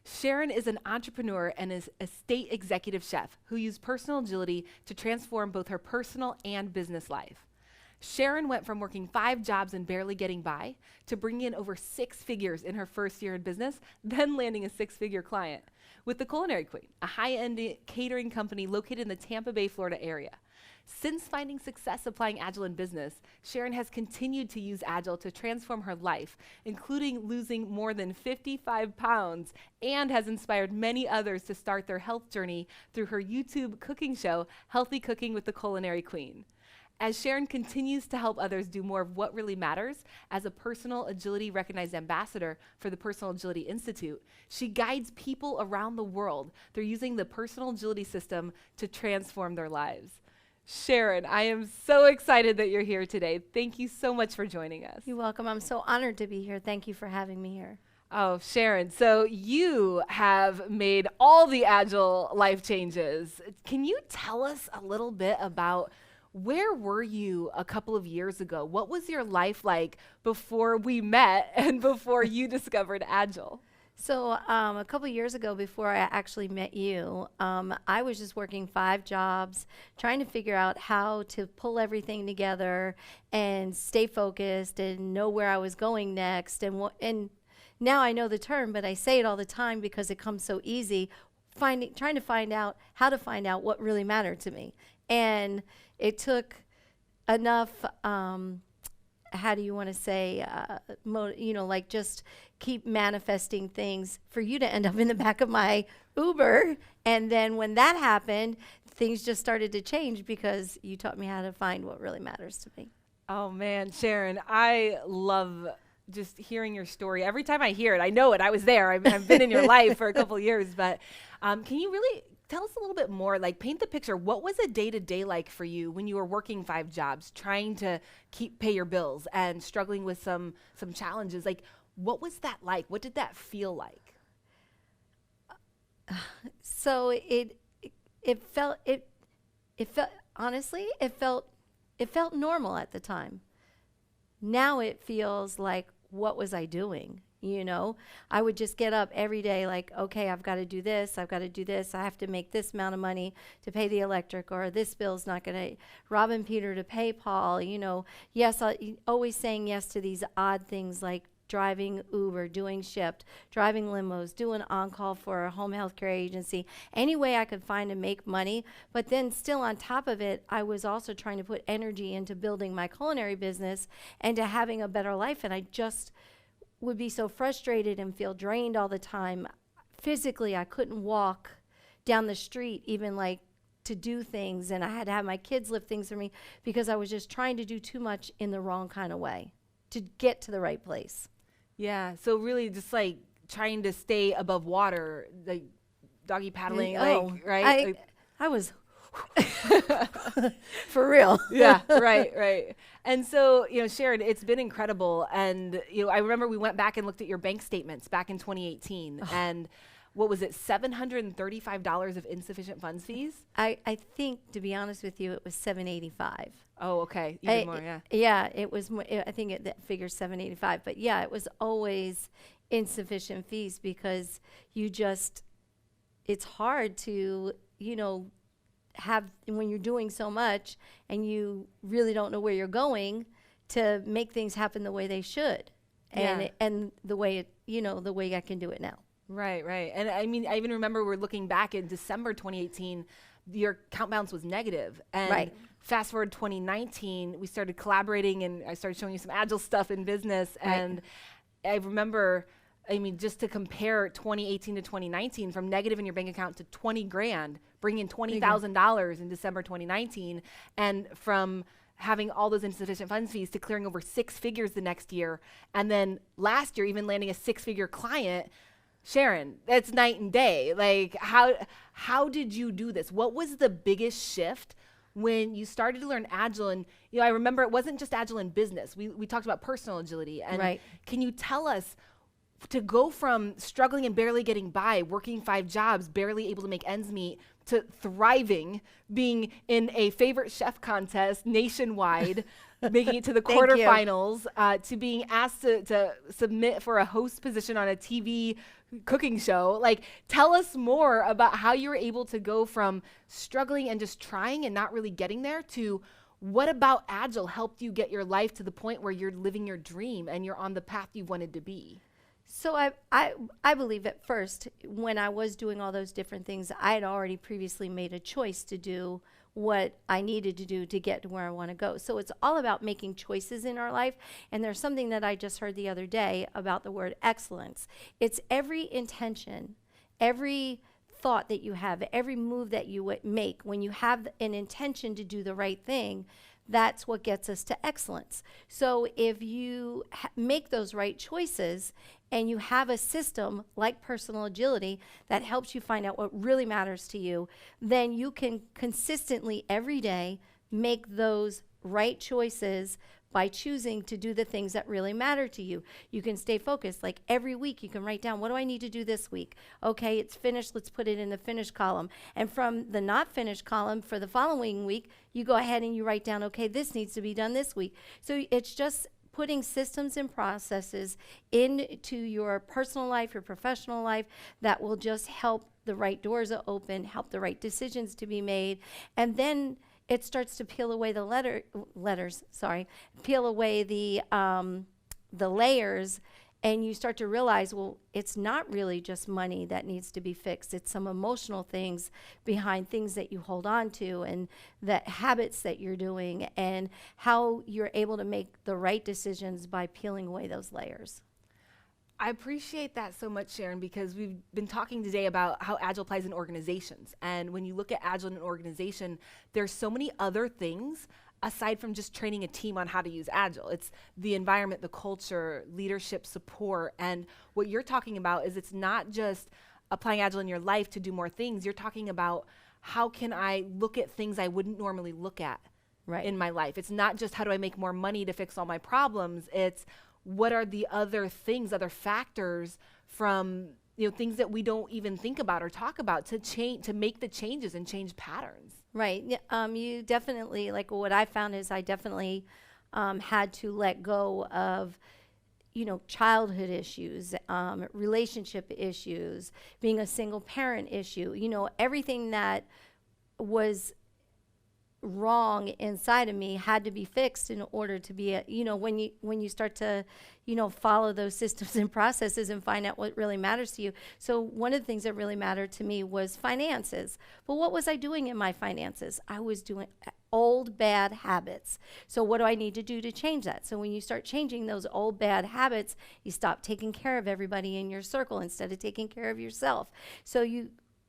Sharon is an entrepreneur and is a state executive chef who used personal agility to transform both her personal and business life. Sharon went from working 5 jobs and barely getting by to bringing in over 6 figures in her first year in business, then landing a 6-figure client with the Culinary Queen, a high-end catering company located in the Tampa Bay, Florida area. Since finding success applying Agile in business, Sharon has continued to use Agile to transform her life, including losing more than 55 pounds, and has inspired many others to start their health journey through her YouTube cooking show, Healthy Cooking with the Culinary Queen. As Sharon continues to help others do more of what really matters as a personal agility recognized ambassador for the Personal Agility Institute, she guides people around the world through using the personal agility system to transform their lives. Sharon, I am so excited that you're here today. Thank you so much for joining us. You're welcome. I'm so honored to be here. Thank you for having me here. Oh, Sharon, so you have made all the Agile life changes. Can you tell us a little bit about where were you a couple of years ago? What was your life like before we met and before you discovered Agile? So a couple of years ago, before I actually met you, I was just working 5 jobs, trying to figure out how to pull everything together and stay focused and know where I was going next. And now I know the term, but I say it all the time because it comes so easy, trying to find out how to find out what really mattered to me. And it took enough, how do you want to say, like just keep manifesting things for you to end up in the back of my Uber. And then when that happened, things just started to change because you taught me how to find what really matters to me. Oh man, Sharon, I love just hearing your story. Every time I hear it, I know it. I was there. I've been in your life for a couple of years, but can you really tell us a little bit more, like paint the picture. What was a day-to-day like for you when you were working 5 jobs, trying to pay your bills and struggling with some challenges? Like, what was that like? What did that feel like? So it felt honestly, it felt normal at the time. Now it feels like, what was I doing? You know, I would just get up every day like, okay, I've got to do this. I've got to do this. I have to make this amount of money to pay the electric, or this bill's not going to rob Peter to pay Paul. You know, yes, always saying yes to these odd things like driving Uber, doing Shipt, driving limos, doing on-call for a home health care agency, any way I could find to make money. But then still on top of it, I was also trying to put energy into building my culinary business and to having a better life. And I just would be so frustrated and feel drained all the time. Physically, I couldn't walk down the street even like to do things, and I had to have my kids lift things for me because I was just trying to do too much in the wrong kind of way to get to the right place. Yeah, so really just like trying to stay above water, like doggy paddling, right? I was for real. Yeah, right. And so, Sharon, it's been incredible. And, I remember we went back and looked at your bank statements back in 2018. And what was it, $735 of insufficient funds fees? I think, to be honest with you, it was $785. Oh, okay. Even more, yeah. Yeah, it was, I think that figures $785. But yeah, it was always insufficient fees because it's hard to, have, when you're doing so much and you really don't know where you're going, to make things happen the way they should. And the way the way I can do it now. Right. And I mean, I even remember we're looking back in December 2018, your account balance was negative. And fast forward 2019, we started collaborating and I started showing you some Agile stuff in business. Right. And I remember, just to compare 2018 to 2019, from negative in your bank account to 20 grand, bringing in $20,000 in December 2019, and from having all those insufficient funds fees to clearing over 6 figures the next year. And then last year, even landing a 6-figure client. Sharon, that's night and day. Like, how did you do this? What was the biggest shift when you started to learn Agile? And, I remember it wasn't just Agile in business. We talked about personal agility. And can you tell us, to go from struggling and barely getting by, working 5 jobs, barely able to make ends meet, to thriving, being in a favorite chef contest nationwide, making it to the Thank you. quarterfinals, to being asked to submit for a host position on a TV cooking show. Like, tell us more about how you were able to go from struggling and just trying and not really getting there to what about Agile helped you get your life to the point where you're living your dream and you're on the path you wanted to be? So I believe at first, when I was doing all those different things, I had already previously made a choice to do what I needed to do to get to where I want to go. So it's all about making choices in our life. And there's something that I just heard the other day about the word excellence. It's every intention, every thought that you have, every move that you make. When you have an intention to do the right thing, that's what gets us to excellence. So if you make those right choices and you have a system like personal agility that helps you find out what really matters to you, then you can consistently every day make those right choices by choosing to do the things that really matter to you. You can stay focused. Like every week you can write down, what do I need to do this week? Okay, it's finished. Let's put it in the finished column. And from the not finished column for the following week, you go ahead and you write down, okay, this needs to be done this week. So it's just putting systems and processes into your personal life, your professional life, that will just help the right doors to open, help the right decisions to be made. And then it starts to peel away the peel away the layers, and you start to realize, well, it's not really just money that needs to be fixed. It's some emotional things behind things that you hold on to, and the habits that you're doing, and how you're able to make the right decisions by peeling away those layers. I appreciate that so much, Sharon, because we've been talking today about how Agile applies in organizations. And when you look at Agile in an organization, there's so many other things aside from just training a team on how to use Agile. It's the environment, the culture, leadership, support. And what you're talking about is it's not just applying Agile in your life to do more things. You're talking about, how can I look at things I wouldn't normally look at in my life? It's not just how do I make more money to fix all my problems. It's what are the other things, other factors from, things that we don't even think about or talk about to change, to make the changes and change patterns. Right. Yeah, you definitely, like what I found is I definitely had to let go of, childhood issues, relationship issues, being a single parent issue, everything that was wrong inside of me had to be fixed in order to be when you start to follow those systems and processes and find out what really matters to you. So one of the things that really mattered to me was finances. But what was I doing in my finances? I was doing old bad habits. So what do I need to do to change that? So when you start changing those old bad habits, you stop taking care of everybody in your circle instead of taking care of yourself. So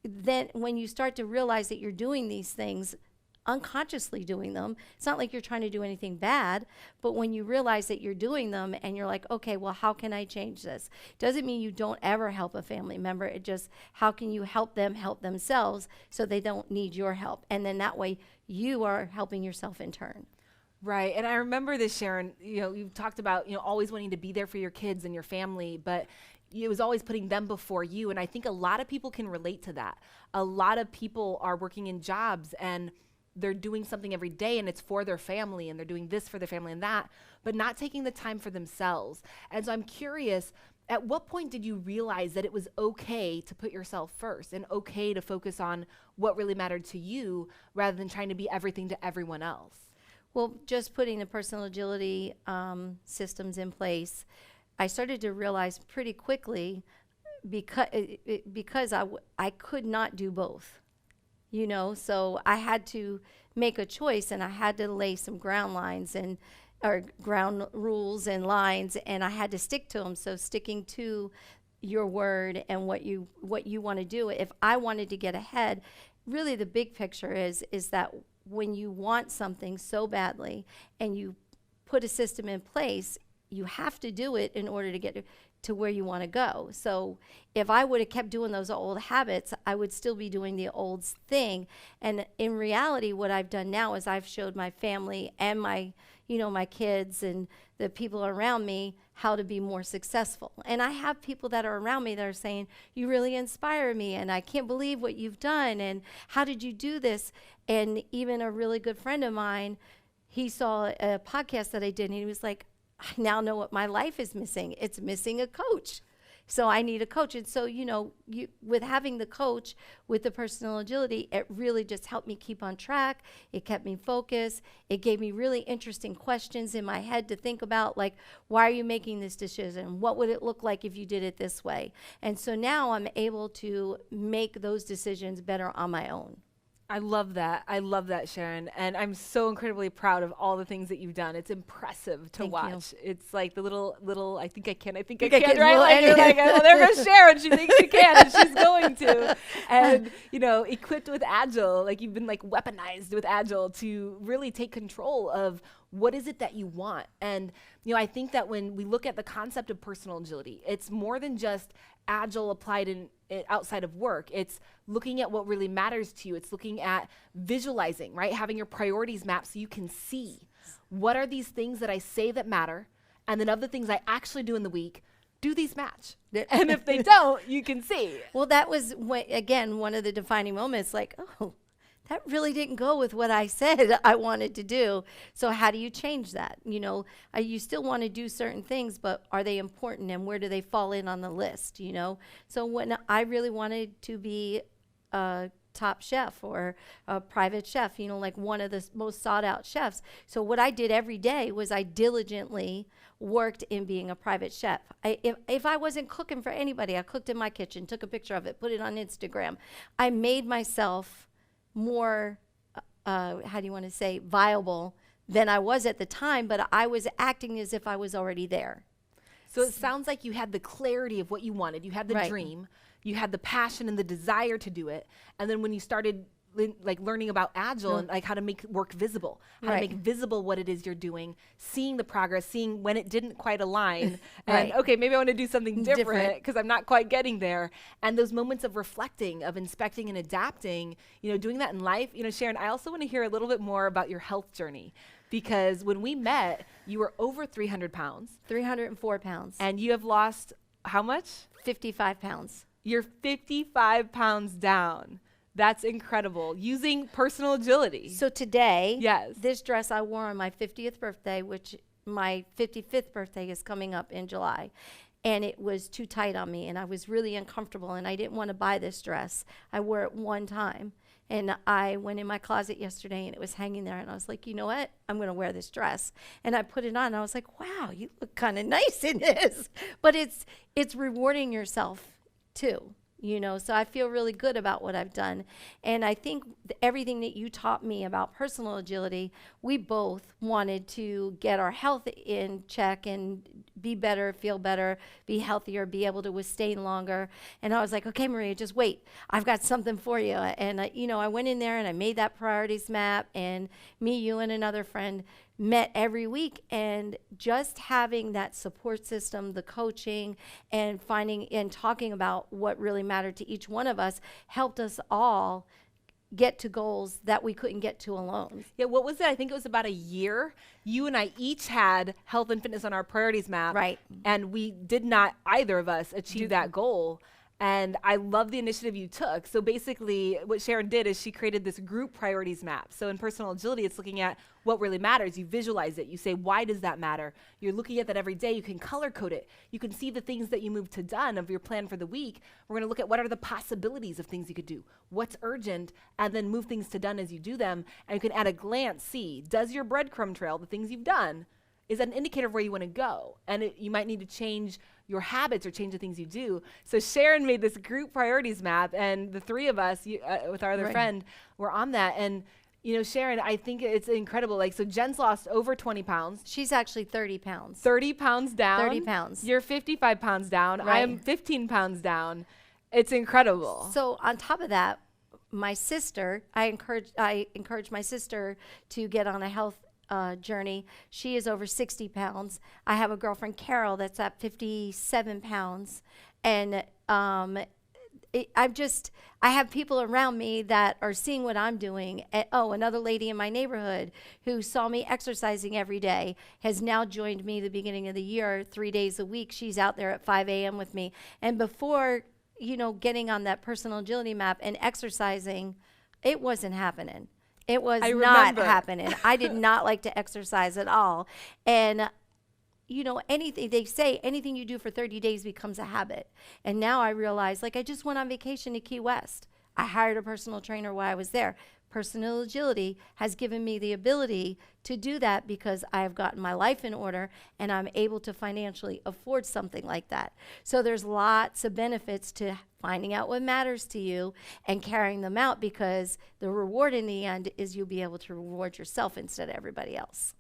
then when you start to realize that you're doing these things, unconsciously doing them, it's not like you're trying to do anything bad, but when you realize that you're doing them and you're like, okay, well, how can I change this? Doesn't mean you don't ever help a family member. It just, how can you help them help themselves so they don't need your help? And then that way you are helping yourself in turn. Right. And I remember this, Sharon, you've talked about, always wanting to be there for your kids and your family, but it was always putting them before you. And I think a lot of people can relate to that. A lot of people are working in jobs and they're doing something every day and it's for their family and they're doing this for their family and that, but not taking the time for themselves. And so I'm curious, at what point did you realize that it was okay to put yourself first and okay to focus on what really mattered to you rather than trying to be everything to everyone else? Well, just putting the personal agility systems in place, I started to realize pretty quickly because I could not do both. So I had to make a choice and I had to lay some ground rules and lines, and I had to stick to them. So sticking to your word and what you want to do. If I wanted to get ahead, really the big picture is that when you want something so badly and you put a system in place, you have to do it in order to get to where you want to go. So if I would have kept doing those old habits, I would still be doing the old thing. And in reality, what I've done now is I've showed my family and my kids and the people around me how to be more successful. And I have people that are around me that are saying, you really inspire me, and I can't believe what you've done, and how did you do this? And even a really good friend of mine, he saw a podcast that I did, and he was like, I now know what my life is missing. It's missing a coach. So I need a coach. And so, with having the coach with the personal agility, it really just helped me keep on track. It kept me focused. It gave me really interesting questions in my head to think about, like, why are you making this decision? What would it look like if you did it this way? And so now I'm able to make those decisions better on my own. I love that. I love that, Sharon. And I'm so incredibly proud of all the things that you've done. It's impressive to watch. It's like the little, I think I can, right? Like, you're like, oh, there goes Sharon. She thinks she can, and she's going to. And, equipped with Agile, like you've been like weaponized with Agile to really take control of what is it that you want. And, I think that when we look at the concept of personal agility, it's more than just Agile applied in outside of work. It's looking at what really matters to you. It's looking at visualizing, right? Having your priorities mapped so you can see what are these things that I say that matter, and then of the things I actually do in the week, do these match? And if they don't, you can see. Well, that was, again, one of the defining moments, like, oh, that really didn't go with what I said I wanted to do. So how do you change that? You still want to do certain things, but are they important, and where do they fall in on the list? So when I really wanted to be a top chef or a private chef, like one of the most sought out chefs. So what I did every day was I diligently worked in being a private chef. If I wasn't cooking for anybody, I cooked in my kitchen, took a picture of it, put it on Instagram. I made myself more, viable than I was at the time, but I was acting as if I was already there. So it sounds like you had the clarity of what you wanted. You had the dream, you had the passion and the desire to do it. And then when you started learning about Agile and like how to make work visible, how to make visible what it is you're doing, seeing the progress, seeing when it didn't quite align, and okay, maybe I want to do something different because I'm not quite getting there. And those moments of reflecting, of inspecting and adapting, doing that in life. Sharon, I also want to hear a little bit more about your health journey, because when we met, you were over 300 pounds. 304 pounds. And you have lost how much? 55 pounds. You're 55 pounds down. That's incredible. Using personal agility. So today, this dress I wore on my 50th birthday, which my 55th birthday is coming up in July, and it was too tight on me, and I was really uncomfortable, and I didn't want to buy this dress. I wore it one time, and I went in my closet yesterday, and it was hanging there, and I was like, you know what? I'm going to wear this dress. And I put it on, and I was like, wow, you look kind of nice in this. But it's rewarding yourself, too. So I feel really good about what I've done. And I think everything that you taught me about personal agility, we both wanted to get our health in check and be better, feel better, be healthier, be able to withstand longer. And I was like, okay, Maria, just wait. I've got something for you. And, I went in there and I made that priorities map, and me, you, and another friend met every week, and just having that support system, the coaching, and finding and talking about what really mattered to each one of us helped us all get to goals that we couldn't get to alone. Yeah, what was it? I think it was about a year. You and I each had health and fitness on our priorities map. Right. And we did not, either of us, achieve that goal. And I love the initiative you took. So basically what Sharon did is she created this group priorities map. So in personal agility, it's looking at what really matters. You visualize it. You say, why does that matter? You're looking at that every day. You can color code it. You can see the things that you move to done of your plan for the week. We're going to look at what are the possibilities of things you could do, what's urgent, and then move things to done as you do them. And you can at a glance see, does your breadcrumb trail, the things you've done, is that an indicator of where you want to go? And you might need to change your habits or change the things you do. So Sharon made this group priorities map, and the three of us, with our other friend, were on that. And Sharon, I think it's incredible. So Jen's lost over 20 pounds. She's actually 30 pounds. 30 pounds down. 30 pounds. You're 55 pounds down. Right. I am 15 pounds down. It's incredible. So on top of that, my sister, I encourage my sister to get on a health journey. She is over 60 pounds. I have a girlfriend, Carol, that's at 57 pounds. And I have people around me that are seeing what I'm doing. Another lady in my neighborhood who saw me exercising every day has now joined me the beginning of the year, 3 days a week. She's out there at 5 a.m. with me. And before, getting on that personal agility map and exercising, it wasn't happening. It was I not remember. happening. I did not like to exercise at all. And anything they say, anything you do for 30 days becomes a habit. And now I realize, like, I just went on vacation to Key West. I hired a personal trainer while I was there. Personal agility has given me the ability to do that because I have gotten my life in order and I'm able to financially afford something like that. So there's lots of benefits to finding out what matters to you and carrying them out, because the reward in the end is you'll be able to reward yourself instead of everybody else.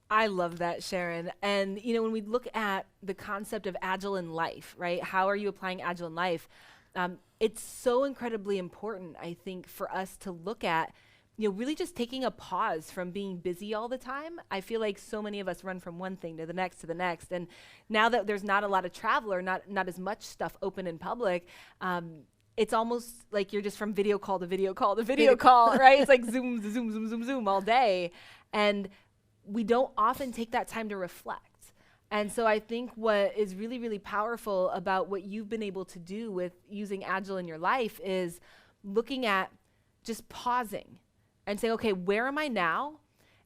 I love that, Sharon. And, when we look at the concept of Agile in life, right? How are you applying Agile in life? It's so incredibly important, I think, for us to look at, really just taking a pause from being busy all the time. I feel like so many of us run from one thing to the next to the next. And now that there's not a lot of travel or not as much stuff open in public, it's almost like you're just from video call to video call to video call, right? It's like zoom, zoom, zoom, zoom, zoom all day. And we don't often take that time to reflect. And so I think what is really, really powerful about what you've been able to do with using Agile in your life is looking at just pausing and saying, okay, where am I now?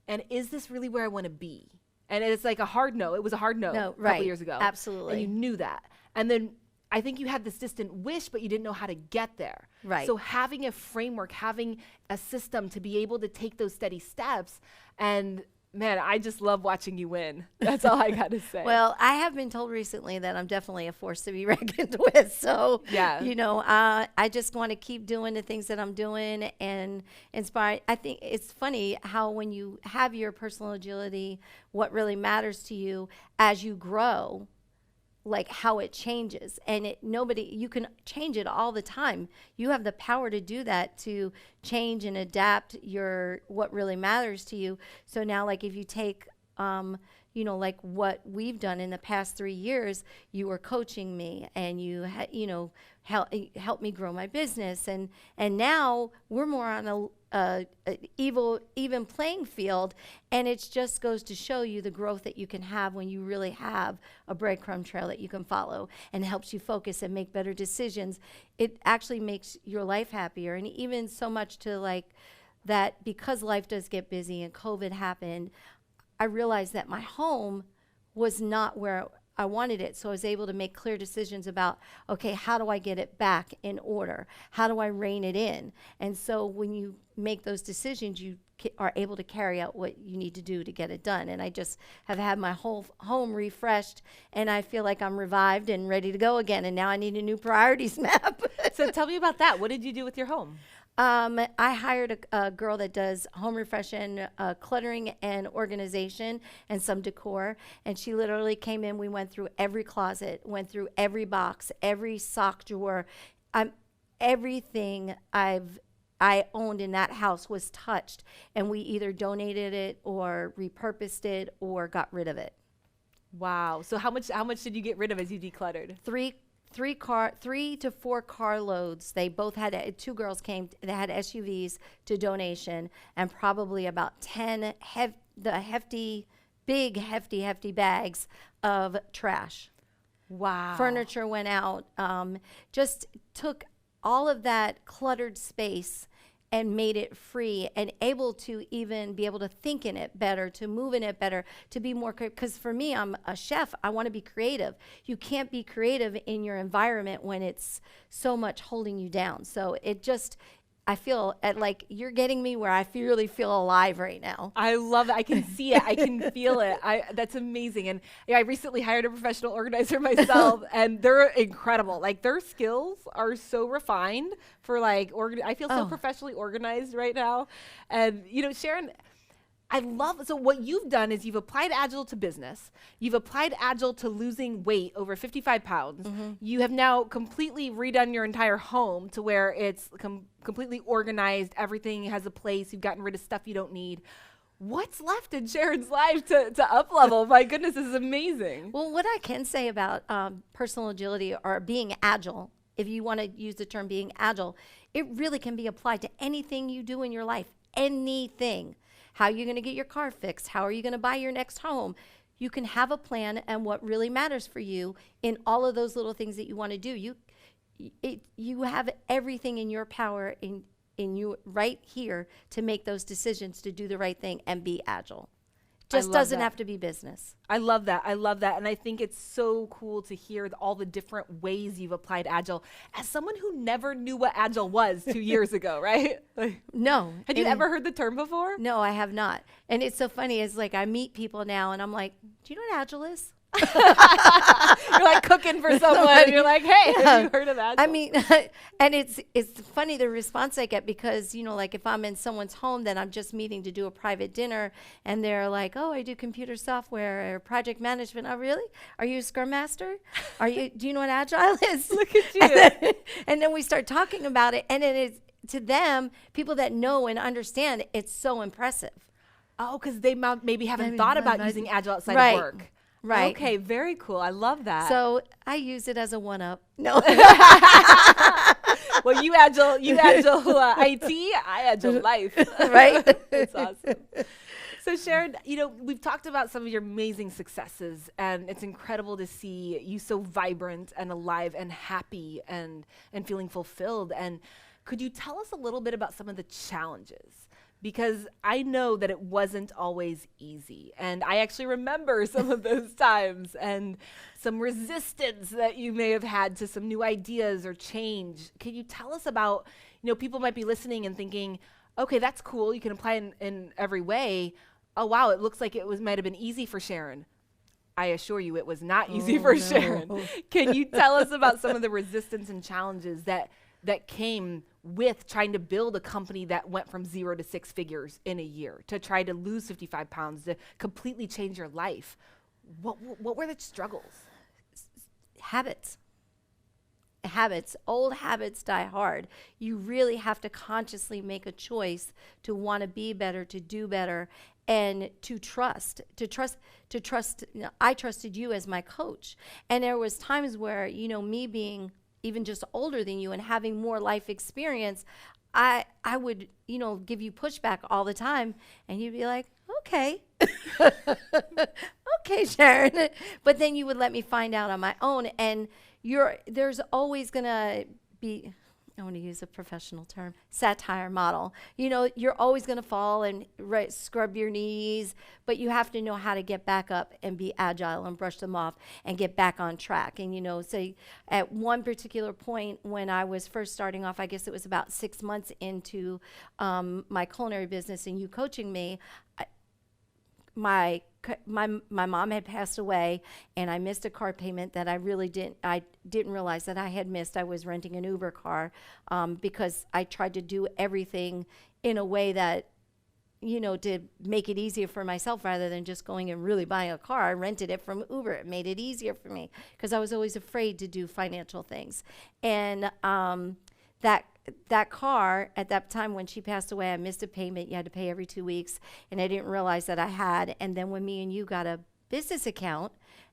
And is this really where I want to be? And it's like a hard no. It was a hard no a couple years ago. Absolutely. And you knew that. And then I think you had this distant wish, but you didn't know how to get there. Right. So having a framework, having a system to be able to take those steady steps, and man, I just love watching you win. That's all I got to say. Well, I have been told recently that I'm definitely a force to be reckoned with. So, yeah. I just want to keep doing the things that I'm doing and inspire. I think it's funny how when you have your personal agility, what really matters to you as you grow, like how it changes. And you can change it all the time. You have the power to do that, to change and adapt what really matters to you. So now, like, if you take like what we've done in the past 3 years, you were coaching me and you helped me grow my business, and now we're more on a even playing field, and it just goes to show you the growth that you can have when you really have a breadcrumb trail that you can follow and helps you focus and make better decisions. It actually makes your life happier, and even so much to like that, because life does get busy and COVID happened, I realized that my home was not where I wanted it. So I was able to make clear decisions about, okay, how do I get it back in order? How do I rein it in? And so when you make those decisions, you are able to carry out what you need to do to get it done. And I just have had my whole home refreshed, and I feel like I'm revived and ready to go again. And now I need a new priorities map. So tell me about that. What did you do with your home? I hired a girl that does home refreshing, cluttering and organization and some decor. And she literally came in. We went through every closet, went through every box, every sock drawer. Everything I owned in that house was touched. And we either donated it or repurposed it or got rid of it. Wow. So how much did you get rid of as you decluttered? 3 to 4 car loads. They both had, 2 girls came, they had SUVs to donation, and probably about 10 hefty bags of trash. Wow. Furniture went out. Just took all of that cluttered space and made it free and able to even be able to think in it better, to move in it better, to be more creative. Because for me, I'm a chef. I want to be creative. You can't be creative in your environment when it's so much holding you down. So I feel like you're getting me where I really feel alive right now. I love it. I can see it. I can feel it. That's amazing. And I recently hired a professional organizer myself, and they're incredible. Like, their skills are so refined for I feel so professionally organized right now. And, Sharon, so what you've done is you've applied Agile to business. You've applied Agile to losing weight over 55 pounds. Mm-hmm. You have now completely redone your entire home to where it's completely organized. Everything has a place. You've gotten rid of stuff you don't need. What's left in Sharon's life to up level? My goodness, this is amazing. Well, what I can say about personal agility or being agile, if you want to use the term being agile, it really can be applied to anything you do in your life, anything. How are you going to get your car fixed? How are you going to buy your next home? You can have a plan and what really matters for you in all of those little things that you want to do. You have everything in your power in you right here to make those decisions, to do the right thing and be agile. Just doesn't have to be business. I love that. I love that. And I think it's so cool to hear all the different ways you've applied Agile as someone who never knew what Agile was 2 years ago, right? No. Had you ever heard the term before? No, I have not. And it's so funny. It's like I meet people now and I'm like, do you know what Agile is? You're like cooking for someone. You're like, hey, have you heard of Agile? I mean, and it's funny the response I get because, like if I'm in someone's home, then I'm just meeting to do a private dinner and they're like, oh, I do computer software or project management. Oh, really? Are you a Scrum Master? Do you know what Agile is? Look at you. And then we start talking about it. And then it's, to them, people that know and understand, it's so impressive. Oh, because they maybe haven't thought about using Agile outside of work. Right. Okay, very cool. I love that. So I use it as a one-up. No. Well, you Agile IT, I Agile life. Right. That's awesome. So Sharon, we've talked about some of your amazing successes, and it's incredible to see you so vibrant and alive and happy and feeling fulfilled. And could you tell us a little bit about some of the challenges? Because I know that it wasn't always easy. And I actually remember some of those times and some resistance that you may have had to some new ideas or change. Can you tell us about, people might be listening and thinking, okay, that's cool. You can apply in every way. Oh, wow, it looks like might have been easy for Sharon. I assure you it was not easy for Sharon. Can you tell us about some of the resistance and challenges that came with trying to build a company that went from 0 to 6 figures in a year, to try to lose 55 pounds, to completely change your life? What were the struggles? Habits. Old habits die hard. You really have to consciously make a choice to want to be better, to do better, and to trust. I trusted you as my coach. And there was times where, me being even just older than you and having more life experience, I would, give you pushback all the time and you'd be like, okay, okay, Sharon. But then you would let me find out on my own. And there's always going to be, I want to use a professional term, satire model. You're always going to fall and scrub your knees, but you have to know how to get back up and be agile and brush them off and get back on track. And, say at one particular point when I was first starting off, I guess it was about 6 months into my culinary business and you coaching me, my mom had passed away and I missed a car payment that I didn't realize that I had missed. I was renting an Uber car because I tried to do everything in a way that, to make it easier for myself rather than just going and really buying a car. I rented it from Uber. It made it easier for me because I was always afraid to do financial things. And that car, at that time when she passed away, I missed a payment. You had to pay every 2 weeks, and I didn't realize that I had. And then when me and you got a business account,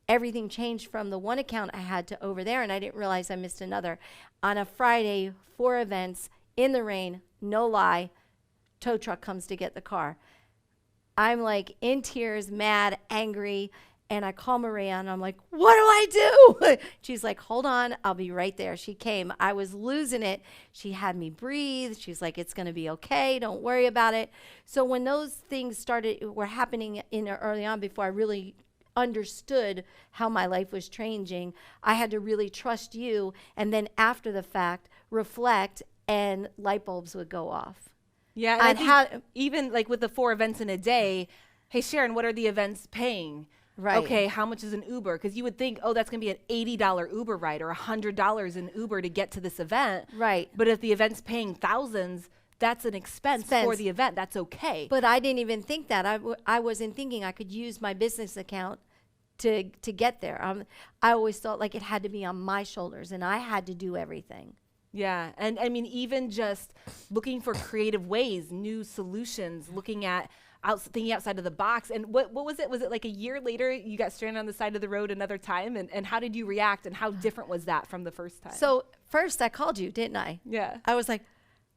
everything changed from the one account I had to over there, and I didn't realize I missed another. On a Friday, 4 events, in the rain, no lie, tow truck comes to get the car. I'm like in tears, mad, angry, and I call Maria and I'm like, what do I do? She's like, hold on, I'll be right there. She came. I was losing it. She had me breathe. She's like, it's going to be okay. Don't worry about it. So when those things were happening early on, before I really understood how my life was changing, I had to really trust you. And then after the fact, reflect, and light bulbs would go off. Yeah, and I think even like with the 4 events in a day, hey, Sharon, what are the events paying? Right. Okay, how much is an Uber? Because you would think, oh, that's going to be an $80 Uber ride or $100 in Uber to get to this event. Right. But if the event's paying thousands, that's an expense for the event. That's okay. But I didn't even think that. I wasn't thinking I could use my business account to get there. I always thought like it had to be on my shoulders and I had to do everything. Yeah, and I mean, even just looking for creative ways, new solutions, looking at thinking outside of the box. And what was it? Was it like a year later you got stranded on the side of the road another time? And how did you react? And how different was that from the first time? So first I called you, didn't I? Yeah. I was like,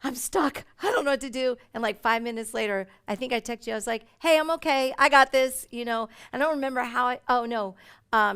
I'm stuck. I don't know what to do. And like 5 minutes later, I think I texted you. I was like, hey, I'm okay. I got this. I don't remember how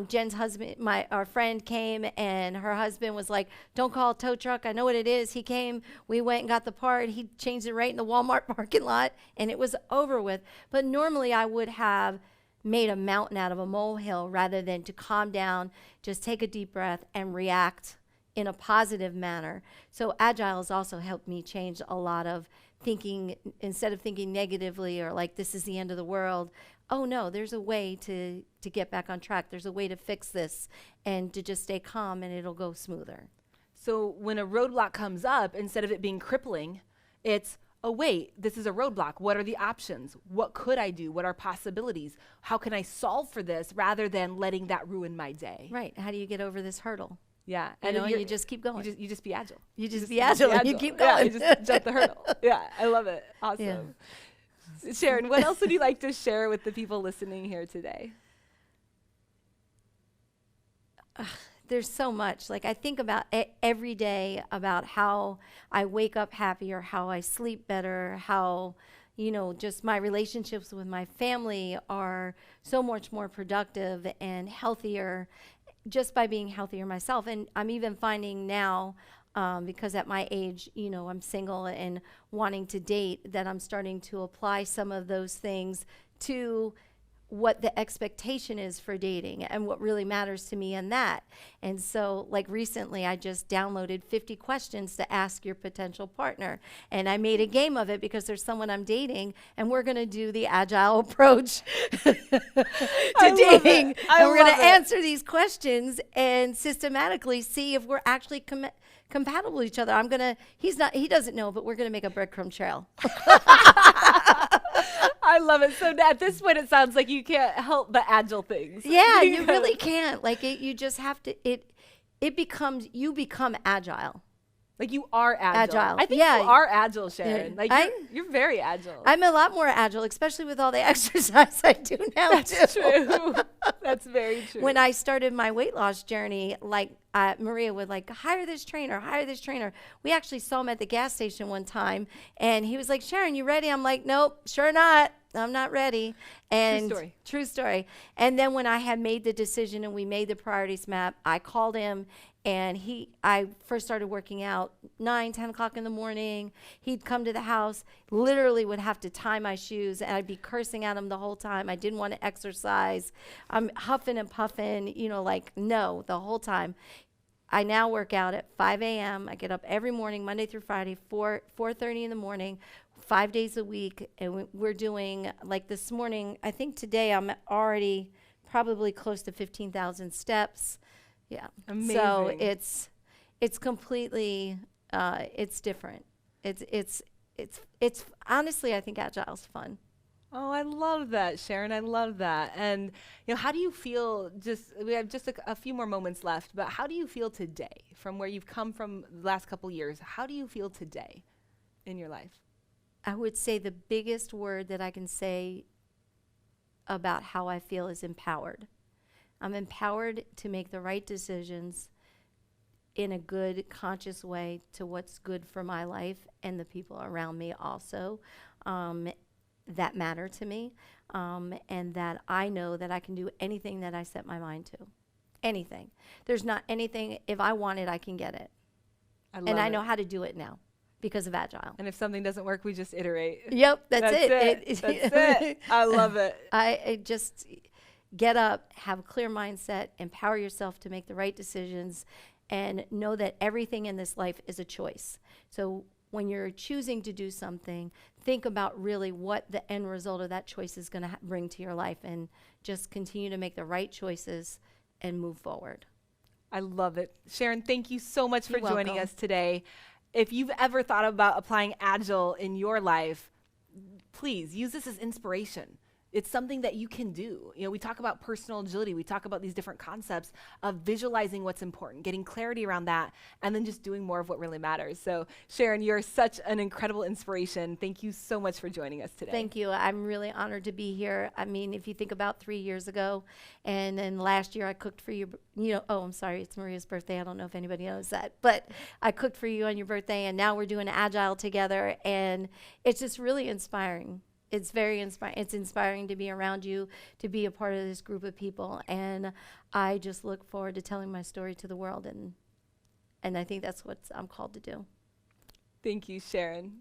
Jen's husband, our friend came, and her husband was like, don't call a tow truck. I know what it is. He came. We went and got the part. He changed it right in the Walmart parking lot, and it was over with. But normally I would have made a mountain out of a molehill rather than to calm down, just take a deep breath and react in a positive manner. So Agile has also helped me change a lot of thinking. Instead of thinking negatively or like this is the end of the world, oh no, there's a way to get back on track. There's a way to fix this and to just stay calm, and it'll go smoother. So when a roadblock comes up, instead of it being crippling, it's, oh wait, this is a roadblock. What are the options? What could I do? What are possibilities? How can I solve for this, rather than letting that ruin my day? Right. How do you get over this hurdle? Yeah. And you just keep going. You just be agile. You just be agile and you keep going. Yeah, you just jump the hurdle. Yeah, I love it. Awesome. Yeah. Sharon, what else would you like to share with the people listening here today? There's so much. Like I think about every day about how I wake up happier, how I sleep better, how, just my relationships with my family are so much more productive and healthier just by being healthier myself. And I'm even finding now, because at my age, I'm single and wanting to date, that I'm starting to apply some of those things to what the expectation is for dating and what really matters to me in that. And so like recently I just downloaded 50 questions to ask your potential partner, and I made a game of it because there's someone I'm dating, and we're going to do the Agile approach to dating. And we're going to answer these questions and systematically see if we're actually compatible with each other. He doesn't know, but we're going to make a breadcrumb trail. I love it. So at this point, it sounds like you can't help but agile things. Yeah, you really can't. Like you just have to. You become agile. Like you are agile. I think you are agile, Sharon. Like you're very agile. I'm a lot more agile, especially with all the exercise I do now. That's true. That's very true. When I started my weight loss journey, like Maria would like hire this trainer. We actually saw him at the gas station one time, and he was like, Sharon, you ready? I'm like, nope, sure not. I'm not ready. And true story. And then when I had made the decision and we made the priorities map, I called him, and I first started working out 9, 10 o'clock in the morning. He'd come to the house, literally would have to tie my shoes, and I'd be cursing at him the whole time. I didn't want to exercise. I'm huffing and puffing, no, the whole time. I now work out at 5 a.m. I get up every morning, Monday through Friday, 4:30 in the morning, 5 days a week. And we're doing, like this morning, I think today I'm already probably close to 15,000 steps. Yeah. Amazing. So it's completely, it's different. It's honestly, I think Agile's fun. Oh, I love that, Sharon. I love that. And, how do you feel, we have just a few more moments left, but how do you feel today from where you've come from the last couple years? How do you feel today in your life? I would say the biggest word that I can say about how I feel is empowered. I'm empowered to make the right decisions in a good, conscious way to what's good for my life and the people around me also. That matter to me, and that I know that I can do anything that I set my mind to. Anything. There's not anything, if I want it, I can get it. I know how to do it now because of Agile. And if something doesn't work, we just iterate. Yep, that's it. That's it. I love it. I just get up, have a clear mindset, empower yourself to make the right decisions, and know that everything in this life is a choice. So when you're choosing to do something, think about really what the end result of that choice is going to bring to your life, and just continue to make the right choices and move forward. I love it. Sharon, thank you so much for joining welcome. us today. If you've ever thought about applying Agile in your life, please use this as inspiration. It's something that you can do. You know, we talk about personal agility. We talk about these different concepts of visualizing what's important, getting clarity around that, and then just doing more of what really matters. So, Sharon, you're such an incredible inspiration. Thank you so much for joining us today. Thank you. I'm really honored to be here. I mean, if you think about 3 years ago, and then last year I cooked for you, oh, I'm sorry, it's Maria's birthday. I don't know if anybody knows that, but I cooked for you on your birthday, and now we're doing Agile together, and it's just really inspiring. It's very inspiring. It's inspiring to be around you, to be a part of this group of people, and I just look forward to telling my story to the world, and I think that's what I'm called to do. Thank you, Sharon.